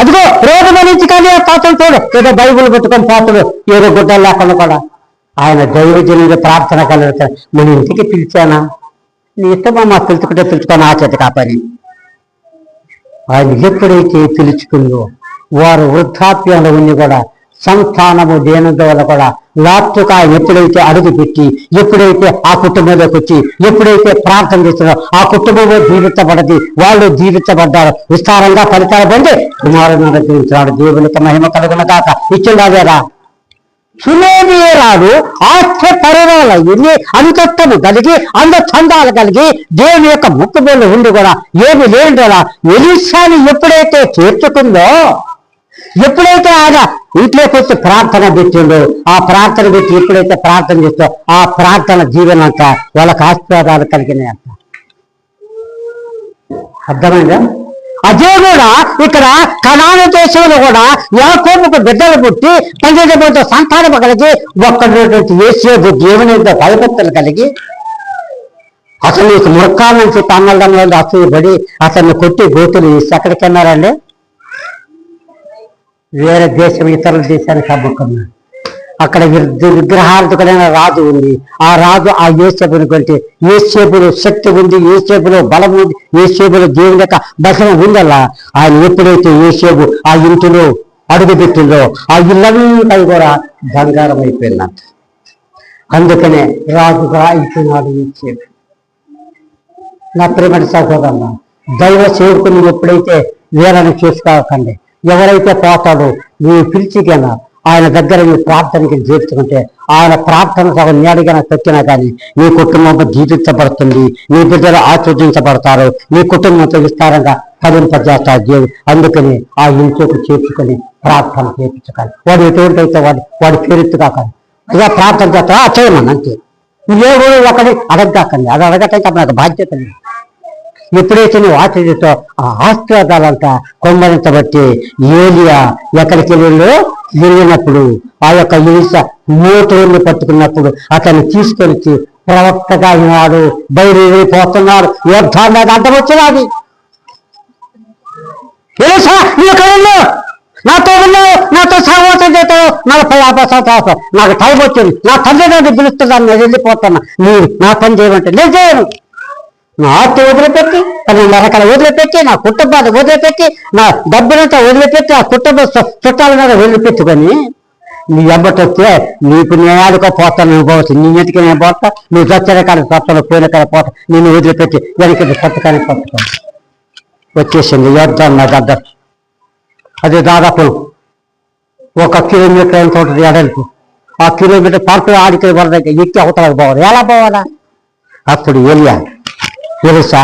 S1: అదిగో రోడ్డు నుంచి కానీ పోతాడు చూడు, ఏదో బైబుల్ పెట్టుకొని పోతాడు, ఏదో గుడ్డలు లేకుండా కూడా. ఆయన దైవజనుడి ప్రార్థన కలుగుతాడు. మన ఇంటికి పిలిచానా, నీ ఇష్టమా పిలుచుకుంటే పిలుచుకొని ఆ చేతి కాపని. ఆయన ఎప్పుడైతే పిలుచుకుందో వారు వృద్ధాప్యంలో ఉండి కూడా సంతానము దేనితో వల్ల కూడా లాప్తుక ఆయన ఎప్పుడైతే అడుగు పెట్టి ఎప్పుడైతే ఆ కుటుంబంలోకి వచ్చి ఎప్పుడైతే ప్రార్థన చేస్తున్నారో ఆ కుటుంబంలో జీవించబడది, వాళ్ళు జీవించబడ్డారు, విస్తారంగా ఫలితాలు పొంది కుమారుని అనుగ్రహించాడు. దేవునికి మహిమ కలుగున కాక. ఇచ్చిందావేరా సులేమియరాడు ఆస్తి పరిణాల ఎన్ని అంతస్తము కలిగి అందచందాలు కలిగి దేవుని యొక్క ముక్కుబోళ్ళు ఉండి కూడా ఏమి లేనిలా ఎలీషాని ఎప్పుడైతే చేర్చుకుందో, ఎప్పుడైతే ఆయన ఇంట్లోకి వచ్చి ప్రార్థన పెట్టిండో, ఆ ప్రార్థన పెట్టి ఎప్పుడైతే ప్రార్థన చేస్తో ఆ ప్రార్థన జీవనంత వాళ్ళకి ఆశీర్వాదాలు కలిగినాయంట. అర్థమైందా? అదే కూడా ఇక్కడ కనాను దేశంలో కూడా యాకోబుకు బిడ్డలు పుట్టి 12 సంతానం కలిగి ఒక్కటి యేసేపు దేవుని భయభక్తులు కలిగి అసలు నీకు మురకాల నుంచి తమ్మలంలో అసూయపడి అతన్ని కొట్టి గోతులు వేసి ఎక్కడికి వెళ్ళారండి, వేరే దేశం ఇతరుల దేశానికి అమ్ముకున్నాడు. అక్కడ విగ్రహార్థకుడైన రాజు ఉంది. ఆ రాజు ఆ యేసేపుని కొంటే యేసేపులో శక్తి ఉంది, యేసేపులో బలం ఉంది, యేసేపులో దేవుని యొక్క బలం ఉందల్లా. ఆయన ఎప్పుడైతే యేసేపు ఆ ఇంటిలో అడుగు పెట్టిందో ఆ ఇల్లంతా కూడా బంగారం అయిపోయిందంట. అందుకనే రాజుగా అయిపోయినాడు యేసేపు. నా ప్రేమటి సహోదరుడా, దైవ సేవకుని ఎప్పుడైతే వేలని చేసుకోకండి. ఎవరైతే పోతాడో నీ పిలిచికైనా ఆయన దగ్గర నీ ప్రార్థనకి చేర్చుకుంటే ఆయన ప్రార్థన సగం నేడుగా తొక్కినా కానీ నీ కుటుంబం జీవించబడుతుంది, నీ బిడ్డలు ఆస్వాదించబడతారు, నీ కుటుంబంతో విస్తారంగా ఫలింపజేస్తారు దేవుడు. అందుకని ఆ ఇంట్లోకి చేర్చుకొని ప్రార్థన చేయించుకోవాలి. వాడు ఎటువంటి అయితే వాడి పేరెత్తుగా కానీ ఇలా ప్రార్థన చేస్తా చేయమని అంతే. నువ్వేవో ఒకటి అడగకండి, అది అడగటంటే నాకు బాధ్యత లేదు. ఎప్పుడైతే నువ్వు ఆశ్రయితో ఆ ఆశీర్వాదాలంతా కొమ్మరించబట్టి ఏలియా ఎక్కడికి వెళ్ళినప్పుడు ఆ యొక్క ఎలీషా మోటోని పట్టుకున్నప్పుడు అతన్ని తీసుకొచ్చి ప్రవక్తగా అయినాడు, బయలుదేరిపోతున్నాడు, యుద్ధాన్ని అడ్డం వచ్చినది. ఎలీషా నీ ఎక్కడన్నా నాతో ఉన్నావు, నాతో సహవాసం చేస్తావు, 40-50 సంవత్సరాలు నాకు టైం వచ్చింది, నా తండ్రి పిలుస్తున్నాను, నేను వెళ్ళిపోతున్నా, మీరు నా పని చేయమంటే నేను చేయను. నా ఆస్తి వదిలిపెట్టి, 12 ఎకరాలు వదిలిపెట్టి, నా కుటుంబాన్ని వదిలిపెట్టి, నా డబ్బులంతా వదిలిపెట్టి, ఆ కుటుంబ చుట్టాల మీద వదిలిపెట్టుకొని నీ ఎబ్బటొస్తే నీకు నేను ఆడుకోపోతాను, నువ్వు పోవచ్చు, నీ ఇంటికి నేను పోతా, నువ్వు చచ్చిన కానీ చస్తాను, పోయిన కానీ పోతా, నేను వదిలిపెట్టి వెనక్కి పట్టుకొని పట్టుకోను వచ్చేసింది యుద్ధం నా దగ్గర. అది దాదాపు 1 కిలోమీటర్ ఎంత ఉంటుంది ఎడల్పు. ఆ కిలోమీటర్ పరుపు ఆడికి వరదకి ఎక్కి అవతలకు పోవాలి. ఎలా పోవాలా? అప్పుడు ఎలీషా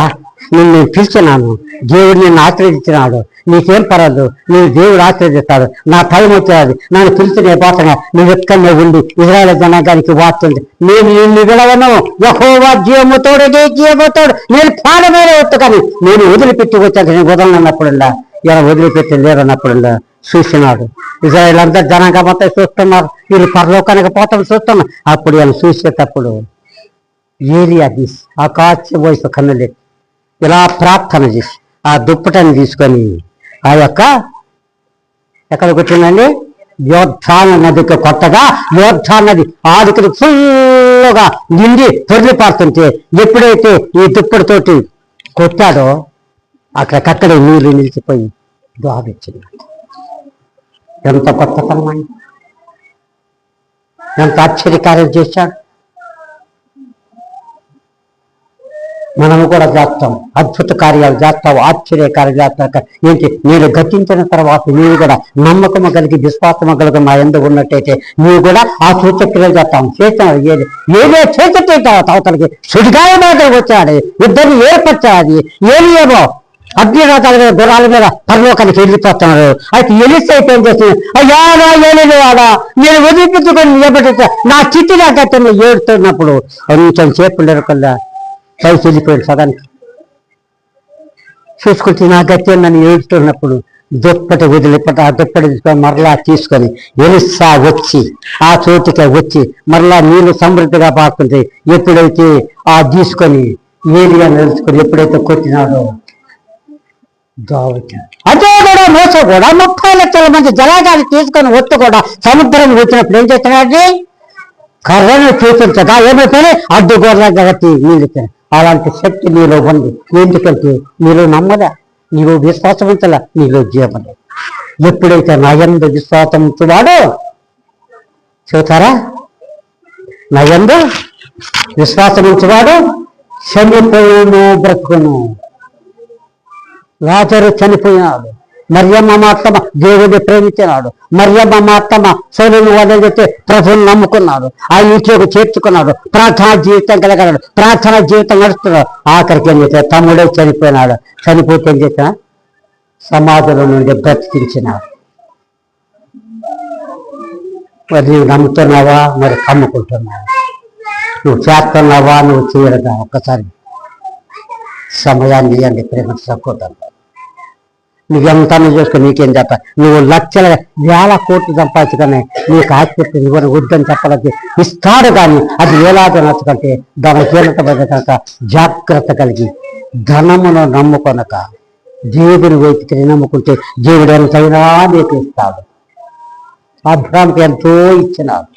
S1: నిన్ను పిలిచినాను, దేవుడు నిన్ను ఆశ్రయించినాడు, నీకేం పర్వాలేదు, నేను దేవుడు ఆశ్రయిస్తాడు, నా టైం వచ్చేది, నన్ను పిలిచి నేను పోతాను, నువ్వు ఎక్కడనే ఉండి ఇజ్రాయేల్ జనాంగానికి వార్తుంది, నేను నిన్ను విడవను, యెహోవా జీవముతోడు నేను ప్రాణమేనే వద్దు, కానీ నేను వదిలిపెట్టి వచ్చాను, నేను వదలనప్పుడుండా ఇలా వదిలిపెట్టి లేరన్నప్పుడుండా చూసినాడు. ఇజ్రాయేల్ అంతా జనాంగం అంతా చూస్తున్నారు, వీళ్ళు పరలోకానికి పోతాను చూస్తున్నారు. అప్పుడు వీళ్ళు చూసేటప్పుడు ఏలియా తీసి ఆకాశ వయసు కన్నులే ఇలా ప్రార్థన చేసి ఆ దుప్పటని తీసుకొని ఆ యొక్క ఎక్కడ కొట్టిందండి, యోర్దాను నదికి కొత్తగా యోర్దాను నది ఆదికి ఫుల్గా నిండి పొర్లి పారుతుంటే ఎప్పుడైతే ఈ దుప్పటితోటి కొట్టాడో అక్కడికక్కడే నీళ్లు నిలిచిపోయి ద్వావిచ్చింది. ఎంత కొత్తతనమని ఎంత ఆశ్చర్యకార్యం చేశాడు. మనము కూడా చేస్తాం, అద్భుత కార్యాలు చేస్తావు, ఆశ్చర్యకార్యాలు చేస్తావు. ఏంటి, నేను గతించిన తర్వాత నీవు కూడా నమ్మకము కలిగి విశ్వాసము కలిగి మా ఎందుకు ఉన్నట్టయితే నీవు కూడా ఆ సూచక్రియలు చేస్తాం. చేస్తున్నాడు ఏదో చేసే అవతలకి సుడిగాయ మీద వచ్చాడు, ఇద్దరిని ఏర్పరచాడు. ఏమో అగ్నిరాతాల మీద గుర్రాల మీద పరలోకానికి వెళ్ళిపోతున్నారు. అయితే ఎలిసి అయితే ఏం చేస్తుంది, అయ్యాడా ఏలేదు వాడా నేను వదిలిపించుకొని నిలబెట్టా నా చిట్టి నాకైతే ఏడుతున్నప్పుడు కొంచెం సేపు లేకుండా పైకి వెళ్ళిపోయాడు సదానికి. చూసుకుంటే నా గట్టి నన్ను ఏడుతున్నప్పుడు దుప్పటి వదిలిపట్టి ఆ దుప్పటి తీసుకొని మరలా తీసుకొని ఎలిసా వచ్చి ఆ చోటుకి వచ్చి మరలా నీళ్లు సమృద్ధిగా పారుతుంటే ఎప్పుడైతే ఆ తీసుకొని ఏలియా నిలుచుకొని ఎప్పుడైతే కొట్టినాడో అదే కూడా మోస కూడా 30 లక్షల మంది జలాగాన్ని తీసుకొని వచ్చి కూడా సముద్రం వచ్చినప్పుడు ఏం చేస్తున్నాడు, కర్రను చూపించగా ఏమైపోయి అడ్డుగోరలా గట్టి నీళ్ళు. అలాంటి శక్తి నీలో ఉంది. ఎందుకంటే నీలో నమ్మదా, నీలో విశ్వాసం ఉంచలా, నీలో జీవలే. ఎప్పుడైతే నా యందు విశ్వాసం ఉంచువాడో చూతారా, నా యందు విశ్వాసం ఉంచువాడు చనిపోయాను బ్రతుకును. లాజరు చనిపోయినాడు, మరియమ్మ మాత్రమ దేవుడిని ప్రేమించినాడు, మరియమ్మ మాత్రమ సోదరుని వదిలితే ప్రభుని నమ్ముకున్నాడు, ఆయన ఇంట్లోకి చేర్చుకున్నాడు, ప్రార్థనా జీవితం కలిగాడు, ప్రార్థనా జీవితం నడుస్తున్నాడు. ఆఖరికి ఏం చేశాడు, తమ్ముడే చనిపోయినాడు. చనిపోతే ఏం చేసిన సమాధుల నుండి బ్రతికించినాడు. మరి నువ్వు నమ్ముతున్నావా, మరి కమ్ముకుంటున్నావా, నువ్వు చేస్తున్నావా, నువ్వు చేయరుగా? ఒక్కసారి సమయాన్ని ఇవ్వండి ప్రేమ సహోదరులు. నువ్వెంత చూసుకుని నీకేం చెప్ప, నువ్వు లక్షల వేల కోట్లు సంపాదించుకొని నీకు ఆస్తి ఇవ్వని వద్దని చెప్పడానికి ఇస్తాడు. కానీ అది ఎలాగో నచ్చకంటే దాని కీలక కనుక జాగ్రత్త కలిగి ధనమును నమ్ముకొనక దేవుని వెతికి నమ్ముకుంటే దేవుడు ఎంతైనా నీకు ఇస్తాడు. అబ్రాహాముకి ఎంతో ఇచ్చినాడు.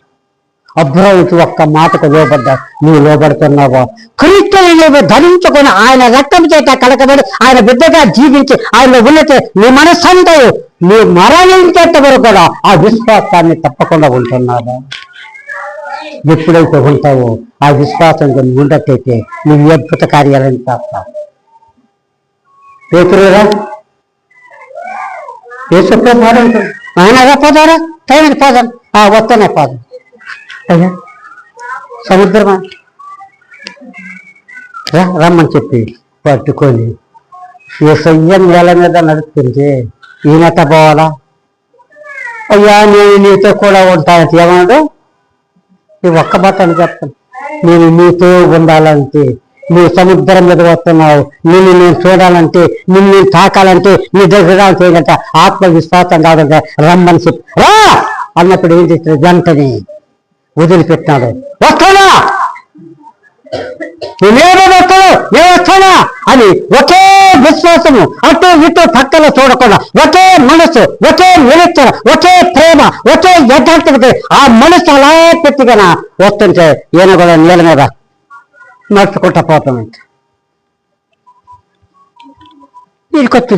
S1: అబ్రాహాముకి ఒక్క మాటకు లోబడ్డా. నువ్వు లోబడుతున్నావా? క్రీస్తుని ధరించుకొని ఆయన రక్తం చేత కలకబడి ఆయన బిడ్డగా జీవించి ఆయన ఉన్నతే నీ మనస్సంతో నీ మరణించేంత వరకు కూడా ఆ విశ్వాసాన్ని తప్పకుండా ఉంటున్నావా? ఎప్పుడైతే ఉంటావో ఆ విశ్వాసం కొన్ని ఉండటైతే నువ్వు అద్భుత కార్యాలను చేస్తావు. పేతురురా యేసుప్రభు పాడంటాడు, ఆయన పోదారా టైంకి పోదాం, వస్తానే పోదాం. అయ్యా సముద్రమా రమ్మని చెప్పి పట్టుకొని యేసయ్య నేల మీద నడుస్తుంటే ఈయనట పోవాలా? అయ్యా నేను నీతో కూడా ఉంటానంటే ఏమన్నాడు? ఈ ఒక్క మాట అని చెప్తాను, నేను నీతో ఉండాలంటే నువ్వు సముద్రం మీద వస్తున్నావు, నిన్ను నేను చూడాలంటే, నిన్ను నేను తాకాలంటే, నీ దగ్గర చేయాలంట ఆత్మవిశ్వాసం కాదంటే రమ్మని చెప్పి రా అన్నప్పుడు ఏం చేస్తాడు? వెంటనే వదిలిపెట్టినాడు. వస్తానా నేనే వస్తాను, నేను వస్తానా అని ఒకే విశ్వాసము, అటు ఇటు పక్కన చూడకుండా ఒకే మనసు, ఒకే నిరీక్షణ, ఒకే ప్రేమ, ఒకే యథార్థత ఆ మనసు అలా పెట్టిగా వస్తుంటే ఈయన కూడా నీళ్ళ మీద నడుచుకుంటా పోతామంటే వీడికొచ్చి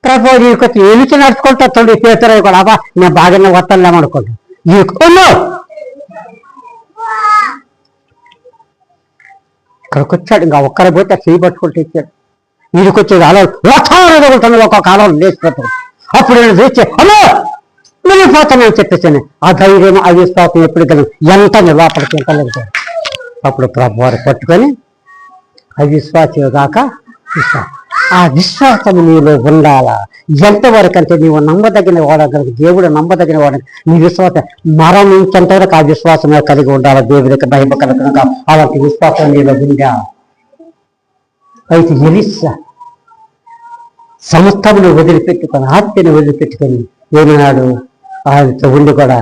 S1: ప్రభు వీడికొచ్చి ఎలిచి నడుచుకుంటా తొండి పేతురాయి కూడా అబ్బా నేను బాగానే వస్తానులేమనుకోండి వీడుకున్నా ఇక్కడికి వచ్చాడు. ఇంకా ఒక్కరి పోతే చేయి పట్టుకుంటూ ఇచ్చాడు. వీడికొచ్చేది అలా వస్తాను ఒక కాలం లేచిపోతాడు. అప్పుడు నేను చూస్తే అమ్మో వెళ్ళిపోతానని చెప్పేసాను. ఆ ధైర్యం ఆ విశ్వాసం ఎప్పుడు కదా ఎంత లోపలికి ఎంత లేదు. అప్పుడు ప్రభు వారు పట్టుకొని అవిశ్వాసం కాక ఆ విశ్వాసం నీలో ఉండాలా. ఎంతవరకు అంటే నీవు నమ్మదగిన వాడగలదు, దేవుడు నమ్మదగిన వాడ నీ విశ్వాసం మరణించేంతవరకు ఆ విశ్వాసమే కలిగి ఉండాలా. దేవుడికి భయపడక అలాంటి విశ్వాసం నీలో ఉందా? అయితే ఎలిషా సమస్తమును వదిలిపెట్టుకొని ఆత్మని వదిలిపెట్టుకొని ఏమన్నాడు? ఆయనతో ఉండి కూడా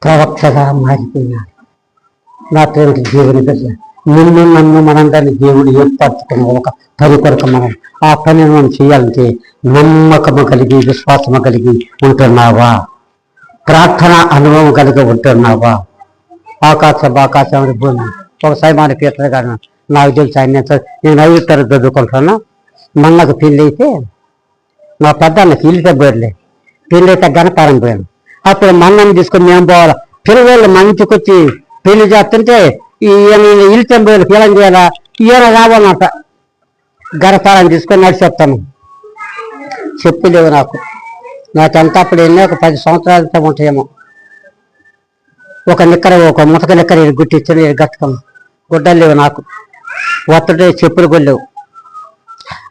S1: ప్రవక్తగా మారిపోయినాడు. నా ప్రేమకి దేవుని బిడ్డ నిన్ను నన్ను మనందరినీ దేవుడు ఏర్పరచుకున్న ఒక పని కొరకు మనం ఆ పని మనం చేయాలంటే నమ్మకము కలిగి విశ్వాసము కలిగి ఉంటున్నావా? ప్రార్థన అనుభవం కలిగి ఉంటున్నావా? ఆకాశం భూమి ఒక సైమాన పీటర్ గారు నాకు తెలిసి ఆయన నేను 5వ తరగతి చదువుకుంటున్నా. మన్నకు పెళ్ళి అయితే మా పెద్ద అన్నకి ఇల్లు తగ్గలే, పెళ్ళి అయితే గణపారం పోయాను. అప్పుడు మన్నని తీసుకొని మేము పోవాలి పిల్లలు మన ఇంటికి వచ్చి పెళ్లి చేస్తుంటే ఈయన ఇల్లు తెంపేళ్ళకి ఎలా చేయాలా, ఈయన రావాలన్నమాట. గరతాళం తీసుకొని నడిచేస్తాను. చెప్పులేవు నాకంతా అప్పుడు ఎన్నో ఒక 10 సంవత్సరాలతో ఉంటాయేమో. ఒక ముతక నిక్కర గుట్టించుని కట్టుకున్నాను. గుడ్డలు లేవు నాకు, ఒత్తటే చెప్పులు కూడా లేవు.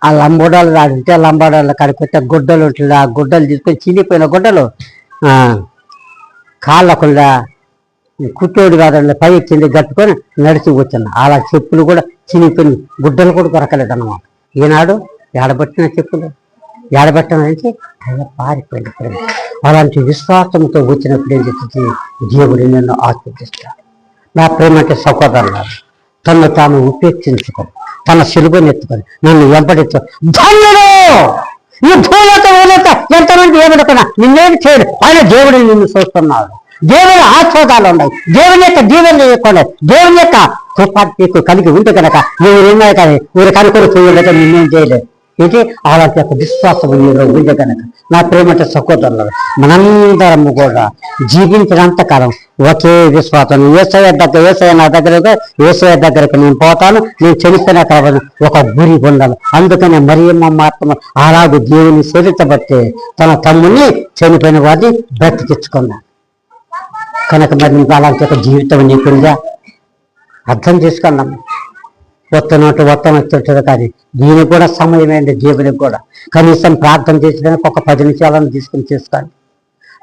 S1: ఆ లంబోడాలు రాడుంటే ఆ లంబోడాలు కడిపెట్టే గుడ్డలు ఉంటుంది. ఆ గుడ్డలు తీసుకొని చినిగిపోయిన గుడ్డలు కాళ్ళకుండా కుట్టోడు కాదండి పై కింద కట్టుకొని నడిచి కూర్చున్నా. అలా చెప్పులు కూడా చినిగిపోయిన గుడ్డలు కూడా దొరకలేదు అన్నమాట. ఈనాడు ఏడబట్టిన చెప్పులు ఏడబెట్టానంటే పారిపోయింది. అలాంటి విశ్వాసంతో వచ్చినప్పుడు ఏం చెప్తుంది, దేవుడు నన్ను ఆశీర్వదిస్తాడు. నా ప్రేమకి సహోదరులు తను తాను ఉపేక్షించుకొని తన సిలువను ఎత్తుకొని నన్ను వెంబడించు. ధన్యుడు ఈ భూలతో ఎంతమంది ఏమనుకున్నా నిన్నేమి చేయడు. ఆయన దేవుడిని నిన్ను చూస్తున్నాడు. దేవుని ఆస్వాదాలు ఉన్నాయి, దేవుని యొక్క దీవెనలు ఎక్కువ, దేవుని యొక్క కృప కలిగి ఉంటే కనుక నువ్వు నిన్నా కానీ ఊరు కనుకొని చూడలేక నిన్నేం చేయలేదు. ఇది అలాంటి యొక్క విశ్వాసం నీలో ఉండే కనుక నా ప్రేమట సహోదరులు మనందరము కూడా జీవించినంతకాలం ఒకే విశ్వాసం. ఏసయ్య నా దగ్గరకు నేను పోతాను, నేను చనిపోయిన కాబట్టి ఒక గురి ఉండాలి. అందుకనే మరియమ్మ మాత్రం అలాగే దేవుని చరితబట్టే తన తమ్ముని చనిపోయిన వాడిని బ్రతికించుకున్నాను కనుక మరి నీకు అలాంటి యొక్క జీవితం నీకుందా అర్థం చేసుకున్నాము. వస్తున్నట్టు వస్తుంటుంది కానీ దీనికి కూడా సమయమైంది. దేవునికి కూడా కనీసం ప్రార్థన చేసేదానికి ఒక 10 నిమిషాలను తీసుకుని చేసుకోండి.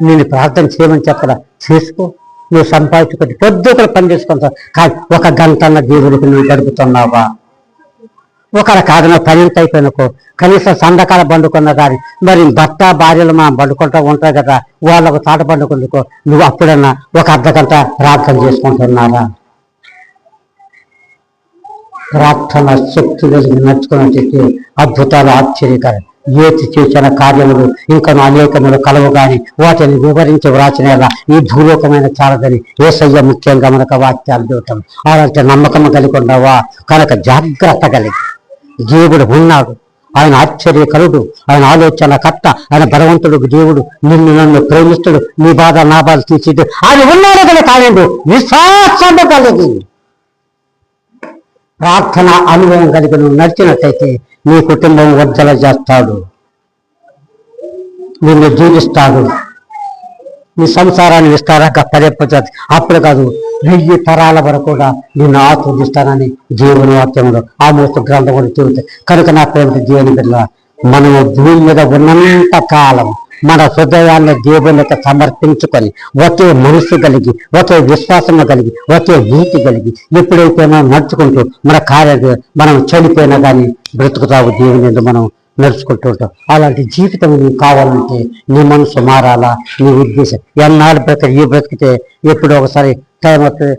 S1: నేను ప్రార్థన చేయమని చెప్పరా, చేసుకో. నువ్వు సంపాదించుకుంటే పొద్దుకలు పని చేసుకుంటావు కానీ 1 గంట దేవుడికి నువ్వు గడుపుతున్నావా? ఒకరు కాదు నువ్వు పని అయిపోయినకో కనీసం సందకాల పండుకున్నా కానీ మరి భర్త భార్యలు మనం పండుకుంటూ ఉంటారు కదా, వాళ్ళకు తాట పండుకుందుకో నువ్వు అప్పుడన్నా 1 అర్ధగంట ప్రార్థన చేసుకుంటున్నారా? ప్రార్థన శక్తి కలిగి నడుచుకున్నట్టు అద్భుతాలు ఆశ్చర్యకరం ఏచి చేసిన కార్యములు ఇంకా అనేకములు కలవు కానీ వాటిని వివరించి వ్రాసినేలా ఈ భూలోకమైన చాలదని యేసయ్య ముఖ్యంగా మనకు వాక్యాలు చూడటం. అలాంటి నమ్మకం కలిగి ఉండవా కనుక జాగ్రత్త కలిగి దేవుడు ఉన్నాడు. ఆయన ఆశ్చర్యకరుడు, ఆయన ఆలోచన కర్త, ఆయన బలవంతుడు దేవుడు. నిన్ను నన్ను ప్రేమిస్తుడు, నీ బాధ నా బాధ తీసేడు ఆయన ఉన్నాడు కనుక కాలేదు విశ్వాసం కలిగి ప్రార్థన అనుభవం కలిగి నువ్వు నడిచినట్టయితే నీ కుటుంబం వర్ధల చేస్తాడు, నిన్ను జీవిస్తాడు, నీ సంసారాన్ని విస్తారంగా పరిపొచ్చాడు. అప్పుడు కాదు 1000 తరాల వరకు కూడా నిన్ను ఆస్వాదిస్తానని దేవుని వాక్యంలో ఆమోస్తు గ్రంథం కూడా చెబుతాయి. కనుక నా ప్రేమ దేవుని బిడ్డ మనము భూమి మీద ఉన్నంత కాలం మన హృదయాన్ని దేవునికి సమర్పించుకొని ఒకే మనసు కలిగి ఒకే విశ్వాసం కలిగి ఒకే నీతి కలిగి ఎప్పుడైతే మనం నడుచుకుంటూ మన కార్యాలు మనం చనిపోయినా కానీ బ్రతుకుతావు. దేవుని మనం నడుచుకుంటూ ఉంటాం. అలాంటి జీవితం నీకు కావాలంటే నీ మనసు మారాలా, నీ ఉద్దేశం ఎన్నాళ్ళు బ్రతికితే ఎప్పుడో ఒకసారి టైం వస్తుంది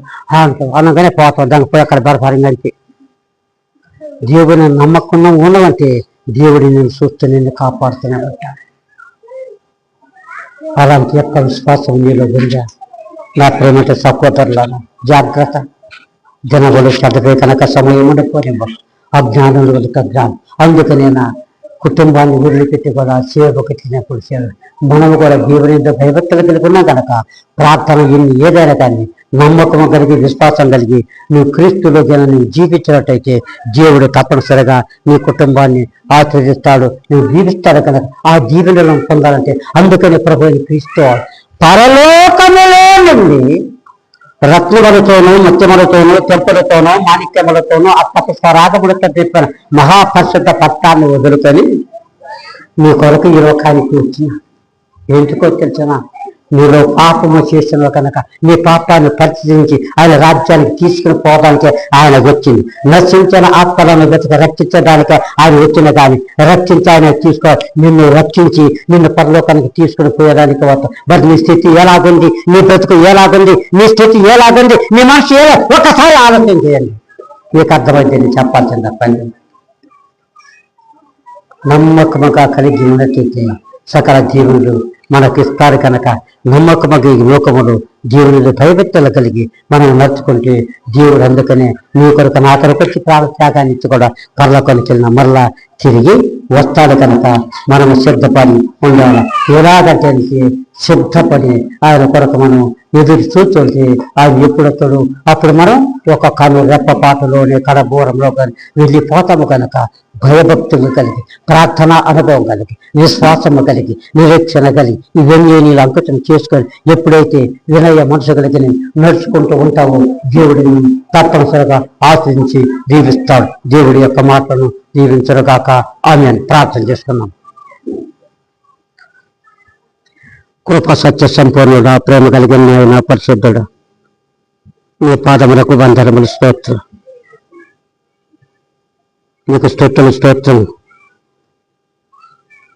S1: అనగానే పోతాం. దానికి పోయి అక్కడ బరఫారం గడిపి దేవుని నమ్మకం ఉండవంటే దేవుడిని నేను చూస్తూ నిన్ను కాపాడుతున్నాడు. అలాంటి యొక్క విశ్వాసం నీలో ఉందా? నా ప్రేమట సహోదరులారా జాగ్రత్త. జనబడు చదివే కనుక సమయం ఉండిపోనివ్వ, అజ్ఞానం కనుక జ్ఞానం. అందుకనే నా కుటుంబాన్ని వదిలిపెట్టి కూడా సేవకు తినప్పుడు సేవ మనము కూడా దేవుని భయభక్తులు కలిగి ఉన్నాం కనుక ప్రార్థన ఎన్ని ఏదైనా కానీ నమ్మకం కలిగి విశ్వాసం కలిగి నువ్వు క్రీస్తులో జనాన్ని జీవించినట్టయితే దేవుడు తప్పనిసరిగా నీ కుటుంబాన్ని ఆశ్రయిస్తాడు, నువ్వు జీవిస్తాడు కనుక ఆ జీవనలను పొందాలంటే అందుకని ప్రభువుని క్రీస్తు పరలోకములో నుండి రత్నములతోనూ ముత్యములతోనూ తెంపులతోనూ మాణిక్యములతోనూ అప్పకరాగములతో చెప్పిన మహాపరిశుద్ధ పట్టాన్ని వదులుకొని నీ కొరకు ఈ లోకానికి వచ్చిన ఎందుకో తెలిసిన నీలో పాపము చేసిన కనుక నీ పాపాన్ని పరిశీలించి ఆయన రాజ్యానికి తీసుకుని పోవడానికి ఆయన వచ్చింది. నశించిన ఆత్మలను వెతక రక్షించడానికి ఆయన వచ్చిన కానీ రక్షించి ఆయన తీసుకో నిన్ను రక్షించి నిన్ను పరలోకానికి తీసుకుని పోయేదానికి వస్తాం. మరి నీ స్థితి ఎలాగుంది, నీ బ్రతుకు ఎలాగుంది, నీ స్థితి ఎలాగుంది, నీ మనసు ఒకసారి ఆలోచన చేయండి. మీకు అర్థమైతే నేను చెప్పాల్సిన పని. నమ్మకముగా కలిగి ఉన్నట్టయితే సకల జీవులు మనకిస్తారు కనుక నమ్మకమగి లోకములు దేవుని భయభక్తులు కలిగి మనం నడుచుకుంటే దేవుడు అందుకనే నీ కొరకు నా కొరకు వచ్చి ప్రాణత్యాగాన్ని ఇచ్చి కూడా పరలోకానికి వెళ్ళిన మరలా తిరిగి వస్తాడు కనుక మనము సిద్ధపడి ఉండాలి. ఎలాగంటే సిద్ధపడి ఆయన కొరకు మనం ఎదురు చూస్తుంటే ఆయన ఎప్పుడొస్తాడు అప్పుడు మనం ఒక కను రెప్పపాటులోనే కడబూరంలో కానీ వెళ్ళిపోతాము కనుక భయభక్తులు కలిగి ప్రార్థన అనుభవం కలిగి విశ్వాసము కలిగి నిరీక్షణ కలిగి ఇవన్నీ నీళ్ళు అంకితం చేసుకొని ఎప్పుడైతే వినయ మనసు కలిగి నడుచుకుంటూ ఉంటావో దేవుడిని తప్పనిసరిగా ఆశ్రయించి దీవిస్తాడు. దేవుడి యొక్క మాటలను దీవించరుగాక. ఆమేన్. ప్రార్థన చేసుకున్నాం. కృప సత్య సంపూర్ణుడా, ప్రేమ కలిగిన ఆయన పరిశుద్ధుడు, నీ పాదములకు బంధనములు స్తోత్రం, నీకు స్తోత్రం.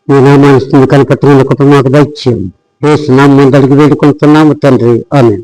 S1: నీ నామాన్ని కనిపెట్టిన కుటుంబానికి దైత్యం వేసి నామం కలిగి వేడుకుంటున్నాము తండ్రి. ఆమేన్.